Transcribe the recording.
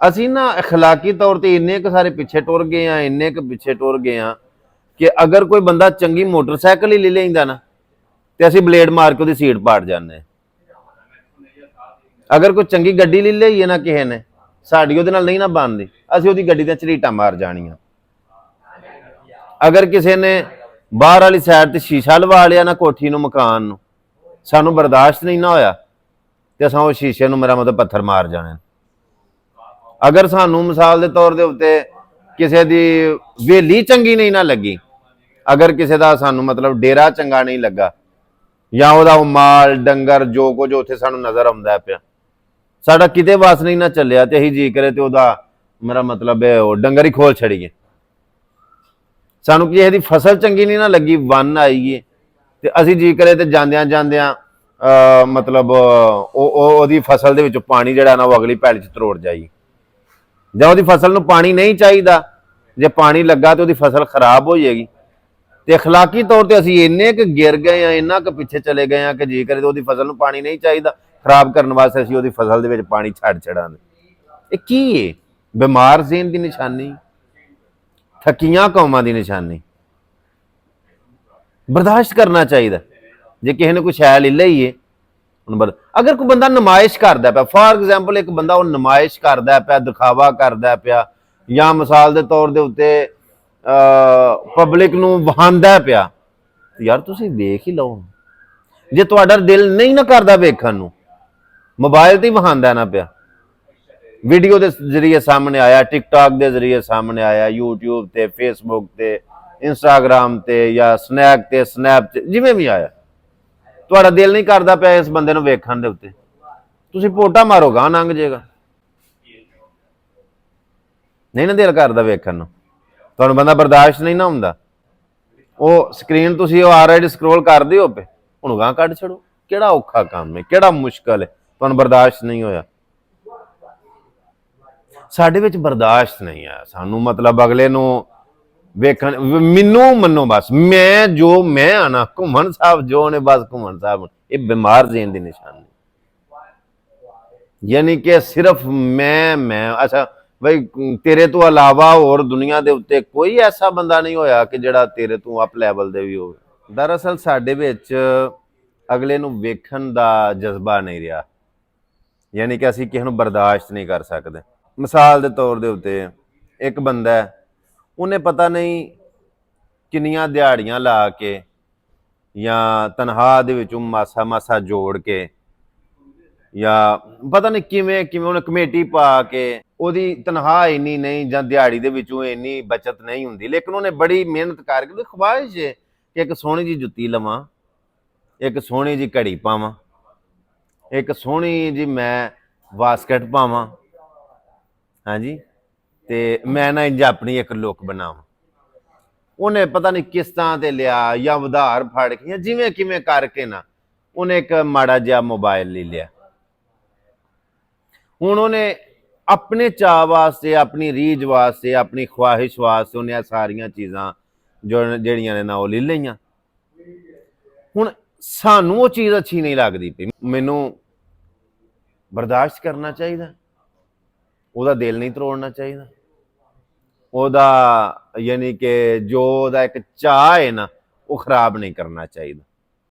ਅਸੀਂ ना अखलाकी तौर पर इन्ने क सारे पिछे टुर गए हैं, इन्ने क पिछे टुर गए हैं कि अगर कोई बंदा चंगी मोटरसाइकिल ही ले लेंदा ना तो असीं ब्लेड मार के उसकी सीट पाड़ जाने। अगर कोई चंगी गड्डी ले लईए ना किसी ने, साडी उहदे नाल नहीं ना बनदी, असीं उहदी गड्डी दी झरीटां मार जाणियां। अगर किसी ने बाहर वाली साइड ते शीशा लवा लिया ना कोठी नूं मकान नूं, सानूं बर्दाश्त नहीं ना होया ते असां उस शीशे नूं मेरा मतलब पत्थर मार जाने। अगर सानूं मिसाल के तौर के उत्ते किसी की वेली चंगी नहीं ना लगी, अगर किसी का सानूं मतलब डेरा चंगा नहीं लगा या वह माल डंगर जो कुछ उत्थे सानूं नज़र आउंदा पिया, साडा किते वास नहीं ना चलिया तो असीं जी करे तो उहदा मेरा मतलब है वो डंगर ही खोल छड़ीए। सानूं किसी की फसल चंगी नहीं ना लगी, वन आईए तो असीं जी करे तो जांदियां जांदियां मतलब ओहदी फसल दे विचों पानी जिहड़ा ना वो अगली पैली च तरोड़ जाइए। जब उसकी फसल में पानी नहीं चाहिए, जो पानी लगा तो उसकी फसल खराब हो जाएगी। तो अखलाकी तौर पर असीं इन्ने क गिर गए हैं, इन्ना क पिछे चले गए हैं कि जी करे तो उसकी फसल में पानी नहीं चाहिए, खराब करने वास्ते असीं उसकी फसल दे विच पानी छड़ छड़ांगे। ये की है? बीमार ज़हन की निशानी, थकियां कौमां की निशानी। बर्दाश्त करना चाहिए। जे किसी ने कोई शै ले लईए, अगर कोई बंदा नमाइश करता पाया, फॉर एग्जाम्पल एक बंदा वो नमाइश करता पाया, दिखावा करता पाया, या मिसाल के तौर के उत्ते पब्लिक नूं वहांदा पाया, यार तुसीं वेख ही लो। जे तुहाडा दिल नहीं ना करदा वेखण नूं, मोबाइल ते वहांदा ना पिया, वीडियो के जरिए सामने आया, टिकटॉक के जरिए सामने आया, यूट्यूब ते, फेसबुक ते, इंस्टाग्राम ते या स्नैक ते, स्नैप ते, जिवें भी आया, तुहाडा दिल नहीं करदा पिया इस बंदे नूं वेखण दे उत्ते, तुसीं पोटा मारो गां लंघ जाएगा। नहीं ना दिल करदा वेखण नूं, तुहानूं बंदा बर्दाश्त नहीं ना हुंदा, वो स्क्रीन तुसीं ऑलरेडी स्क्रोल करदे हो पे, हुण गां कढ छड़ो। किहड़ा औखा काम है, किहड़ा मुश्किल है, तुहानूं बर्दाश्त नहीं होया। साडे विच बर्दाश्त नहीं है, सानूं मतलब अगले नूं वेखण मैनू मनो बस मैं जो मैं आना घुमन साहब जो ने बस घुमन साहब, ये बीमार ज़हन की निशानी। यानी कि सिर्फ मैं अच्छा भाई तेरे तो अलावा और दुनिया के उत्ते कोई ऐसा बंदा नहीं होया कि जिहड़ा तेरे तो अप लैवल दे भी हो। दरअसल साडे विच अगले नूं वेखण दा जज्बा नहीं रहा, यानी कि असीं किसी नूं बर्दाश्त नहीं कर सकते। मिसाल के तौर के उत्ते एक बंदा है, उन्हें पता नहीं किन्नियां दिहाड़ियां ला के या तनख्वाह दे विचों मासा मासा जोड़ के या पता नहीं किवें किवें उन्हें कमेटी पा के ओदी तनख्वाह इन्नी नहीं जां दिहाड़ी दे विचों इन्नी बचत नहीं हुंदी, लेकिन उन्हें बड़ी मेहनत करके उहदी ख्वाहिश है कि एक सोहनी जी जुत्ती लवां, एक सोहनी जी घड़ी पावां, एक सोहनी जी मैं वास्कट पावां, हाँ जी, ते मैं ना इंज अपनी एक लुक बनावां। उन्हें पता नहीं किस्तां ते लिया या उधार फड़ के या जिवें किवें करके ना उन्हें एक माड़ा जिहा मोबाइल ले लिया। हुण उन्हें अपने चाऽ वास्ते, अपनी रीझ वास्ते, अपनी ख्वाहिश वास्ते उन्हें सारियां चीज़ां जो जिहड़ियां ने ना वो ले लईयां। हुण सानूं वो चीज़ अच्छी नहीं लगदी पई, मैनूं बर्दाश्त करना चाहिए, ਉਹਦਾ दिल नहीं तरोड़ना चाहिए, ਉਹਦਾ यानी कि जो ਉਹਦਾ एक चाह है ना वो खराब नहीं करना चाहिए।